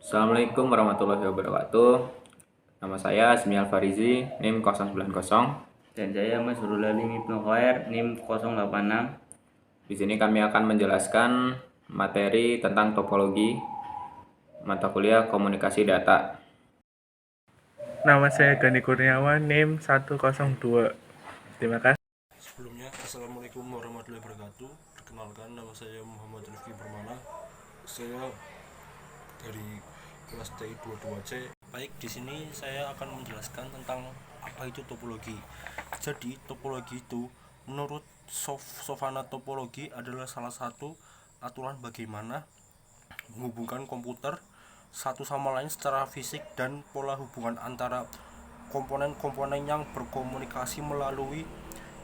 Assalamualaikum warahmatullahi wabarakatuh. Nama saya Asmial Farizi, NIM 090. Dan saya Mas Hurulalim Ibnu Khair, NIM 086. Di sini kami akan menjelaskan materi tentang topologi mata kuliah komunikasi data. Nama saya Gani Kurniawan, NIM 102. Terima kasih. Sebelumnya, Assalamualaikum warahmatullahi wabarakatuh. Perkenalkan, nama saya Muhammad Rifki Permana. Saya dari kelas TI 22C. Baik, di sini saya akan menjelaskan tentang apa itu topologi. Jadi, topologi itu menurut Sofana topologi adalah salah satu aturan bagaimana menghubungkan komputer satu sama lain secara fisik dan pola hubungan antara komponen-komponen yang berkomunikasi melalui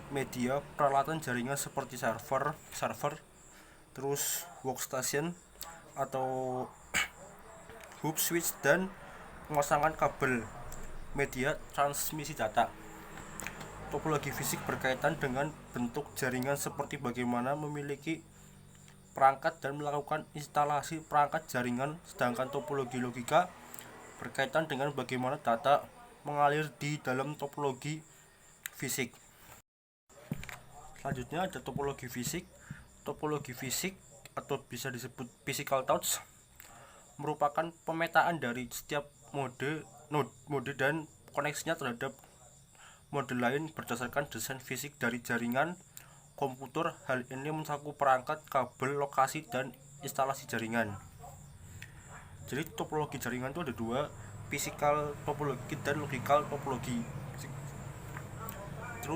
media peralatan jaringan seperti server, terus workstation atau hub switch dan pemasangan kabel media transmisi data. Topologi fisik berkaitan dengan bentuk jaringan seperti bagaimana memiliki perangkat dan melakukan instalasi perangkat jaringan, sedangkan topologi logika berkaitan dengan bagaimana data mengalir di dalam topologi fisik. Selanjutnya ada topologi fisik. Topologi fisik atau bisa disebut physical touch merupakan pemetaan dari setiap mode dan koneksinya terhadap mode lain berdasarkan desain fisik dari jaringan komputer. Hal ini mencakup perangkat, kabel, lokasi, dan instalasi jaringan. Jadi topologi jaringan itu ada dua, physical topologi dan logical topologi.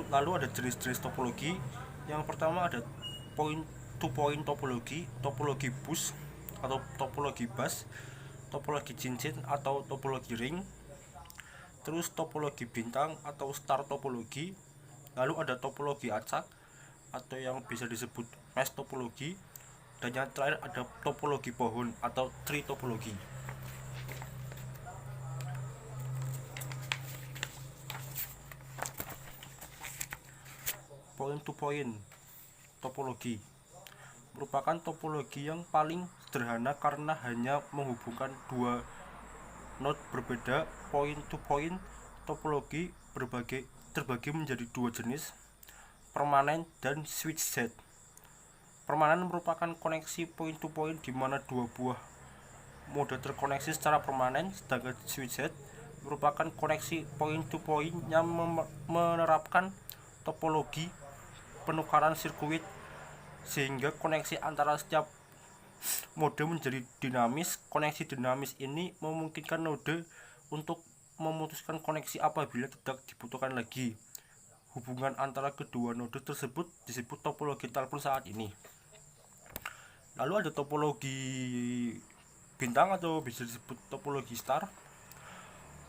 Lalu ada jenis-jenis topologi. Yang pertama ada point to point topologi, topologi bus atau topologi bus, topologi cincin atau topologi ring, terus topologi bintang atau star topologi. Lalu ada topologi acak atau yang bisa disebut mesh topologi, dan yang terakhir ada topologi pohon atau tree topologi. Point to point topologi merupakan topologi yang paling sederhana karena hanya menghubungkan dua node berbeda. Point to point topologi terbagi menjadi dua jenis, permanen dan switch set. Permanen merupakan koneksi point to point di mana dua buah mode terkoneksi secara permanen, sedangkan switch set merupakan koneksi point to point yang menerapkan topologi penukaran sirkuit sehingga koneksi antara setiap mode menjadi dinamis. Koneksi dinamis ini memungkinkan node untuk memutuskan koneksi apabila tidak dibutuhkan lagi. Hubungan antara kedua node tersebut disebut topologi telepon saat ini. Lalu ada topologi bintang atau bisa disebut topologi star.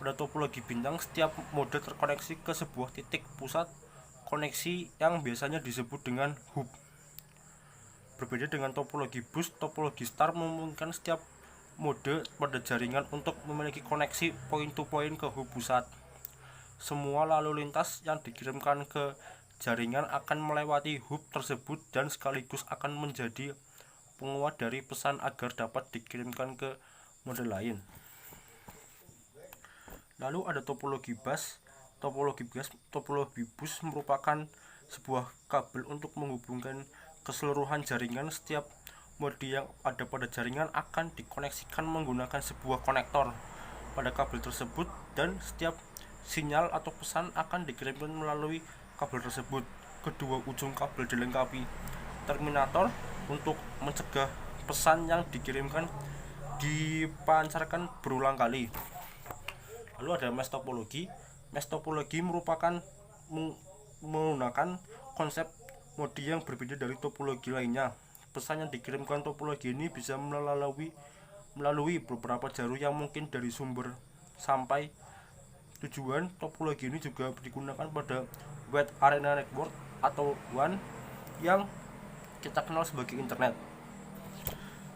Pada topologi bintang, setiap mode terkoneksi ke sebuah titik pusat koneksi yang biasanya disebut dengan hub. Berbeda dengan topologi bus, topologi star memungkinkan setiap mode pada jaringan untuk memiliki koneksi point to point ke hub pusat. Semua lalu lintas yang dikirimkan ke jaringan akan melewati hub tersebut dan sekaligus akan menjadi penguat dari pesan agar dapat dikirimkan ke mode lain. Lalu ada topologi bus. Topologi bus merupakan sebuah kabel untuk menghubungkan keseluruhan jaringan. Setiap mode yang ada pada jaringan akan dikoneksikan menggunakan sebuah konektor pada kabel tersebut, dan setiap sinyal atau pesan akan dikirimkan melalui kabel tersebut. Kedua ujung kabel dilengkapi terminator untuk mencegah pesan yang dikirimkan dipancarkan berulang kali. Lalu ada mesh topologi. Mesh topologi merupakan menggunakan konsep mode yang berbeda dari topologi lainnya. Pesan yang dikirimkan topologi ini bisa melalui beberapa jalur yang mungkin dari sumber sampai tujuan. Topologi ini juga digunakan pada Wide Area Network atau WAN yang kita kenal sebagai internet.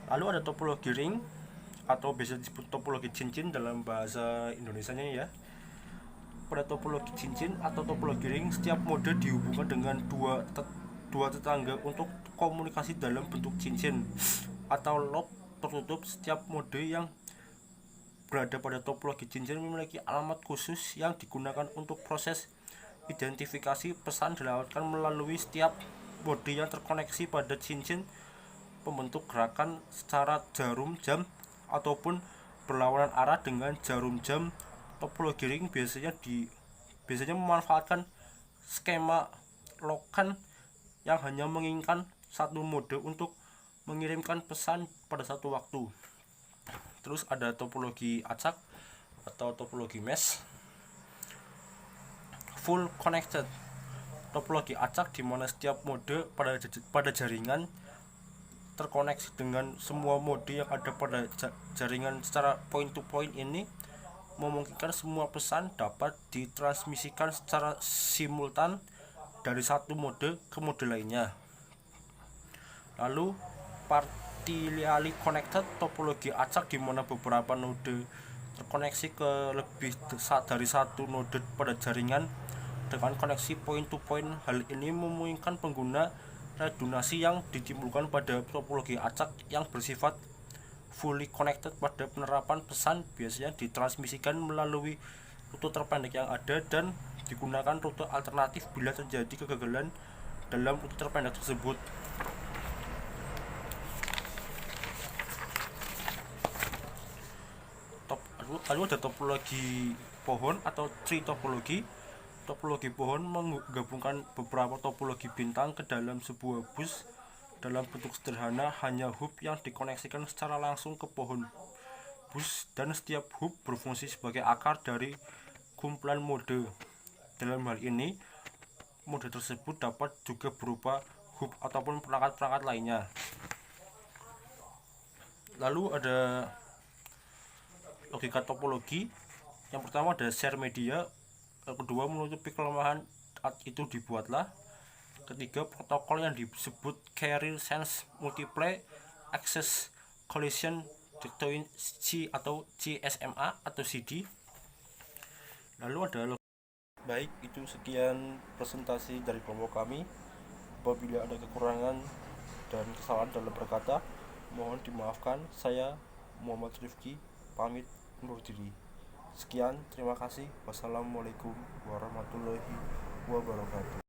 Lalu ada topologi ring atau biasa disebut topologi cincin dalam bahasa Indonesianya ya. Pada topologi cincin atau topologi ring, setiap mode dihubungkan dengan dua tetangga untuk komunikasi dalam bentuk cincin atau loop tertutup. Setiap mode yang berada pada topologi cincin memiliki alamat khusus yang digunakan untuk proses identifikasi pesan dilewatkan melalui setiap mode yang terkoneksi pada cincin pembentuk gerakan secara jarum jam ataupun berlawanan arah dengan jarum jam. Topologi ring biasanya memanfaatkan skema lokan yang hanya menginginkan satu mode untuk mengirimkan pesan pada satu waktu. Terus ada topologi acak atau topologi mesh. Full connected. Topologi acak di mana setiap mode pada jaringan terkoneksi dengan semua mode yang ada pada jaringan secara point to point. Ini memungkinkan semua pesan dapat ditransmisikan secara simultan dari satu mode ke mode lainnya. Lalu partially connected, topologi acak di mana beberapa node terkoneksi ke lebih dari satu node pada jaringan dengan koneksi point to point. Hal ini memungkinkan pengguna redundansi yang ditimbulkan pada topologi acak yang bersifat fully connected. Pada penerapan pesan biasanya ditransmisikan melalui rute terpendek yang ada dan digunakan rute alternatif bila terjadi kegagalan dalam rute terpendek tersebut. Lalu ada topologi pohon atau tree topologi. Topologi pohon menggabungkan beberapa topologi bintang ke dalam sebuah bus dalam bentuk sederhana, hanya hub yang dikoneksikan secara langsung ke pohon bus, dan setiap hub berfungsi sebagai akar dari kumpulan mode. Dalam hal ini, mode tersebut dapat juga berupa hub ataupun perangkat-perangkat lainnya. Lalu ada logika topologi. Yang pertama ada share media, yang kedua menutupi kelemahan itu dibuatlah, ketiga protokol yang disebut carrier sense multiple access collision C atau CSMA atau CD. Lalu ada baik, itu sekian presentasi dari kelompok kami. Apabila ada kekurangan dan kesalahan dalam berkata, mohon dimaafkan. Saya Muhammad Rifki pamit undur diri. Sekian, terima kasih. Wassalamualaikum warahmatullahi wabarakatuh.